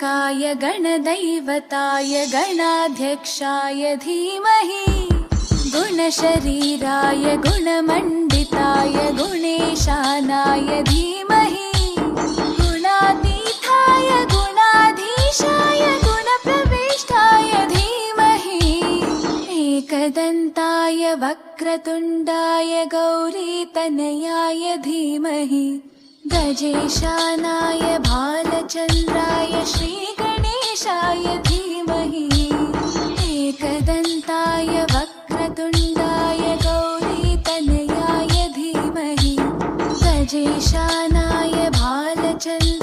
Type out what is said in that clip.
गणनायकाय गणदैवताय गणाध्यक्षाय धीमहि गुणशरीराय गुणमण्डिताय गुणेशानाय धीमहि गुणातीताय गुणाधीशाय गुणप्रविष्टाय धीमहि एकदन्ताय वक्रतुण्डाय गौरीतनयाय धीमहि गजेशानाय भालचन्द्राय श्रीगणेशाय धीमहि एकदन्ताय वक्रतुण्डाय गौरीतनयाय धीमहि गजेशानाय भालचन्द्राय